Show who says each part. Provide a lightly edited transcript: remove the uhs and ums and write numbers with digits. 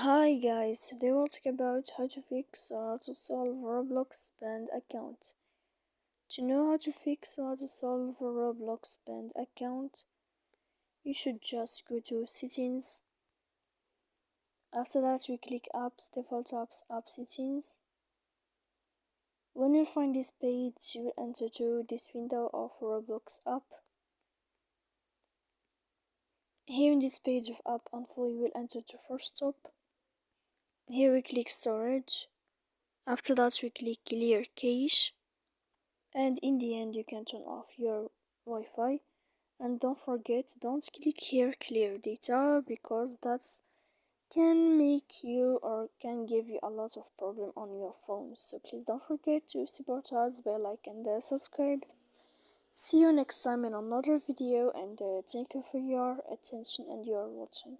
Speaker 1: Hi guys, today we'll talk about how to fix or how to solve Roblox banned account. To know how to fix or how to solve a Roblox banned account, you should just go to settings. After that we click apps, default apps, app settings. When you find this page, you will enter to this window of Roblox app. Here in this page of app info, you will enter to first stop. Here we click storage. After that we click clear cache, and in the end you can turn off your Wi-Fi. And don't forget, don't click here clear data, because that's can make you or can give you a lot of problem on your phone. So please don't forget to support us by like and subscribe. See you next time in another video, and thank you for your attention and your watching.